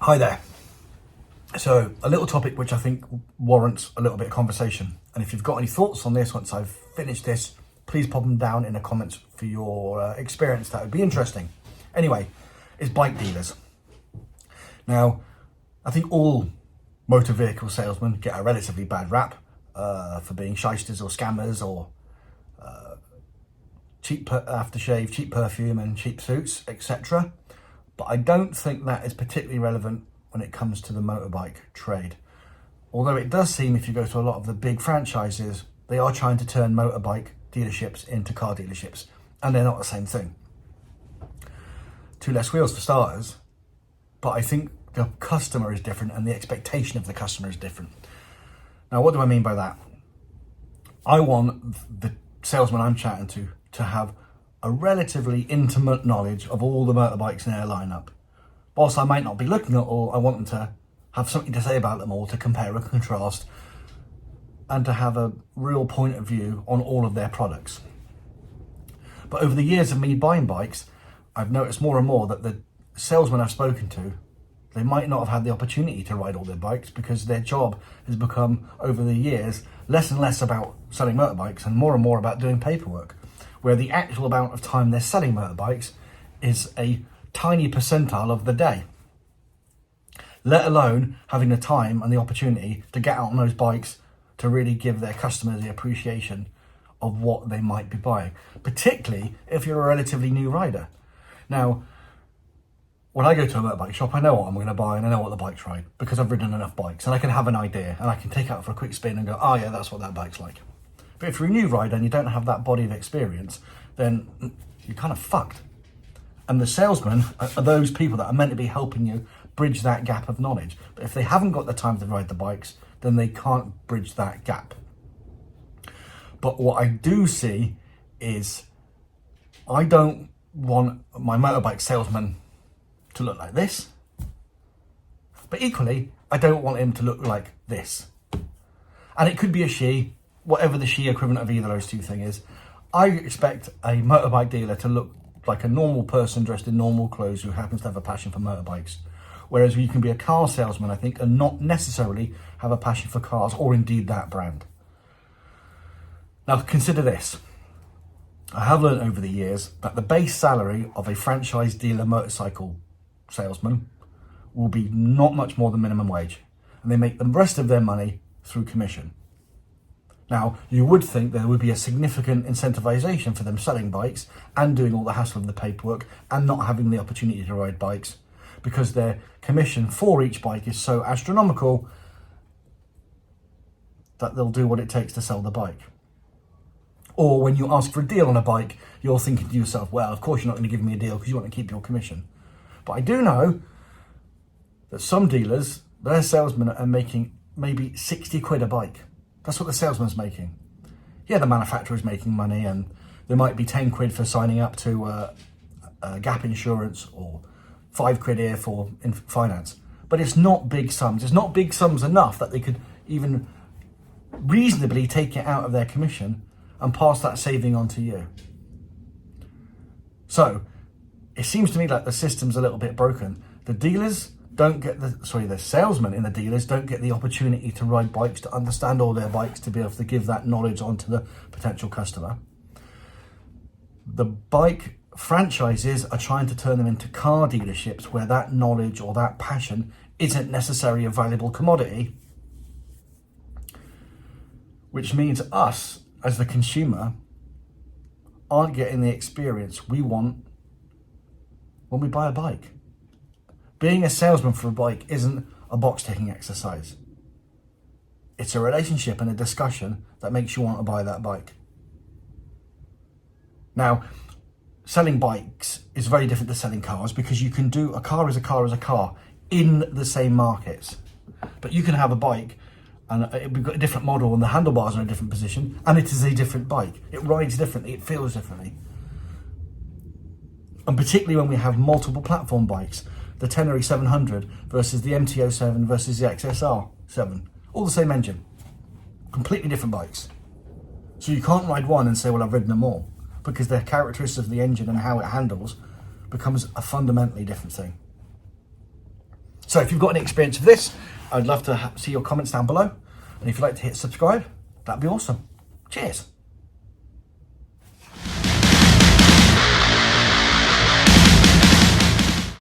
Hi there. So a little topic which I think warrants a little bit of conversation. And if you've got any thoughts on this once I've finished this, please pop them down in the comments for your experience. That would be interesting. Anyway, it's bike dealers. Now, I think all motor vehicle salesmen get a relatively bad rap for being shysters or scammers or cheap aftershave, cheap perfume and cheap suits, etc. But I don't think that is particularly relevant when it comes to the motorbike trade. Although it does seem, if you go to a lot of the big franchises, they are trying to turn motorbike dealerships into car dealerships, and they're not the same thing. Two less wheels for starters, but I think the customer is different and the expectation of the customer is different. Now, what do I mean by that? I want the salesman I'm chatting to have a relatively intimate knowledge of all the motorbikes in their lineup. Whilst I might not be looking at all, I want them to have something to say about them all, to compare and contrast, and to have a real point of view on all of their products. But over the years of me buying bikes, I've noticed more and more that the salesmen I've spoken to, they might not have had the opportunity to ride all their bikes because their job has become, over the years, less and less about selling motorbikes and more about doing paperwork, where the actual amount of time they're selling motorbikes is a tiny percentile of the day, let alone having the time and the opportunity to get out on those bikes to really give their customers the appreciation of what they might be buying, particularly if you're a relatively new rider. Now, when I go to a motorbike shop, I know what I'm going to buy and I know what the bike's ride because I've ridden enough bikes and I can have an idea and I can take out for a quick spin and go, oh yeah, that's what that bike's like. But if you're a new rider and you don't have that body of experience, then you're kind of fucked. And the salesmen are those people that are meant to be helping you bridge that gap of knowledge. But if they haven't got the time to ride the bikes, then they can't bridge that gap. But what I do see is I don't want my motorbike salesman to look like this. But equally, I don't want him to look like this. And it could be a she, whatever the she equivalent of either of those two things is. I expect a motorbike dealer to look like a normal person dressed in normal clothes who happens to have a passion for motorbikes. Whereas you can be a car salesman, I think, and not necessarily have a passion for cars or indeed that brand. Now consider this. I have learned over the years that the base salary of a franchise dealer motorcycle salesman will be not much more than minimum wage. And they make the rest of their money through commission. Now, you would think there would be a significant incentivization for them selling bikes and doing all the hassle of the paperwork and not having the opportunity to ride bikes because their commission for each bike is so astronomical that they'll do what it takes to sell the bike. Or when you ask for a deal on a bike, you're thinking to yourself, well, of course you're not going to give me a deal because you want to keep your commission. But I do know that some dealers, their salesmen are making maybe 60 quid a bike. That's what the salesman's making. Yeah, the manufacturer's making money and there might be 10 quid for signing up to gap insurance or 5 quid here for finance. But it's not big sums. It's not big sums enough that they could even reasonably take it out of their commission and pass that saving on to you. So it seems to me like the system's a little bit broken. The dealers don't get the salesmen in the dealers don't get the opportunity to ride bikes, to understand all their bikes, to be able to give that knowledge onto the potential customer. The bike franchises are trying to turn them into car dealerships where that knowledge or that passion isn't necessarily a valuable commodity, which means us as the consumer aren't getting the experience we want when we buy a bike. Being a salesman for a bike isn't a box-ticking exercise. It's a relationship and a discussion that makes you want to buy that bike. Now, selling bikes is very different to selling cars because you can do a car is a car is a car in the same markets. But you can have a bike and we've got a different model and the handlebars are in a different position and it is a different bike. It rides differently, it feels differently. And particularly when we have multiple platform bikes, the Tenere 700 versus the MT-07 versus the XSR7. All the same engine, completely different bikes. So you can't ride one and say, well, I've ridden them all, because the characteristics of the engine and how it handles becomes a fundamentally different thing. So if you've got any experience of this, I'd love to see your comments down below. And if you'd like to hit subscribe, that'd be awesome. Cheers.